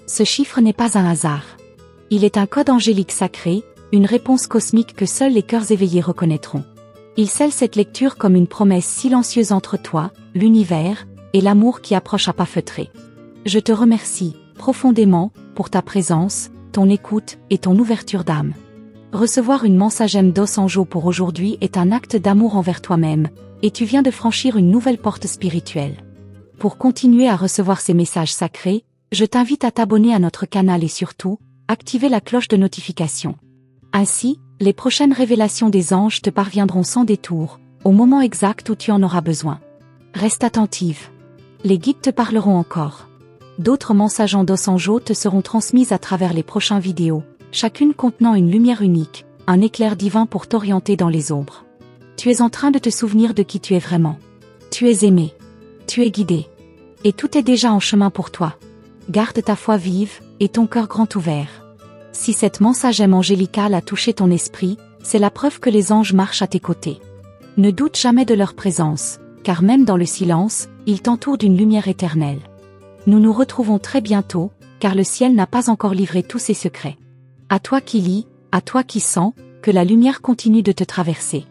Ce chiffre n'est pas un hasard. Il est un code angélique sacré, une réponse cosmique que seuls les cœurs éveillés reconnaîtront. Il scelle cette lecture comme une promesse silencieuse entre toi, l'univers, et l'amour qui approche à pas feutrés. Je te remercie, profondément, pour ta présence, ton écoute et ton ouverture d'âme. Recevoir une Mensagem d'Osanjo pour aujourd'hui est un acte d'amour envers toi-même, et tu viens de franchir une nouvelle porte spirituelle. Pour continuer à recevoir ces messages sacrés, Je t'invite à t'abonner à notre canal et surtout, activer la cloche de notification. Ainsi, les prochaines révélations des anges te parviendront sans détour, au moment exact où tu en auras besoin. Reste attentive. Les guides te parleront encore. D'autres messages en d'Osanjo te seront transmises à travers les prochaines vidéos, chacune contenant une lumière unique, un éclair divin pour t'orienter dans les ombres. Tu es en train de te souvenir de qui tu es vraiment. Tu es aimé. Tu es guidé. Et tout est déjà en chemin pour toi. Garde ta foi vive, et ton cœur grand ouvert. Si cette mensagem angélicale a touché ton esprit, c'est la preuve que les anges marchent à tes côtés. Ne doute jamais de leur présence, car même dans le silence, ils t'entourent d'une lumière éternelle. Nous nous retrouvons très bientôt, car le ciel n'a pas encore livré tous ses secrets. À toi qui lis, à toi qui sens, que la lumière continue de te traverser.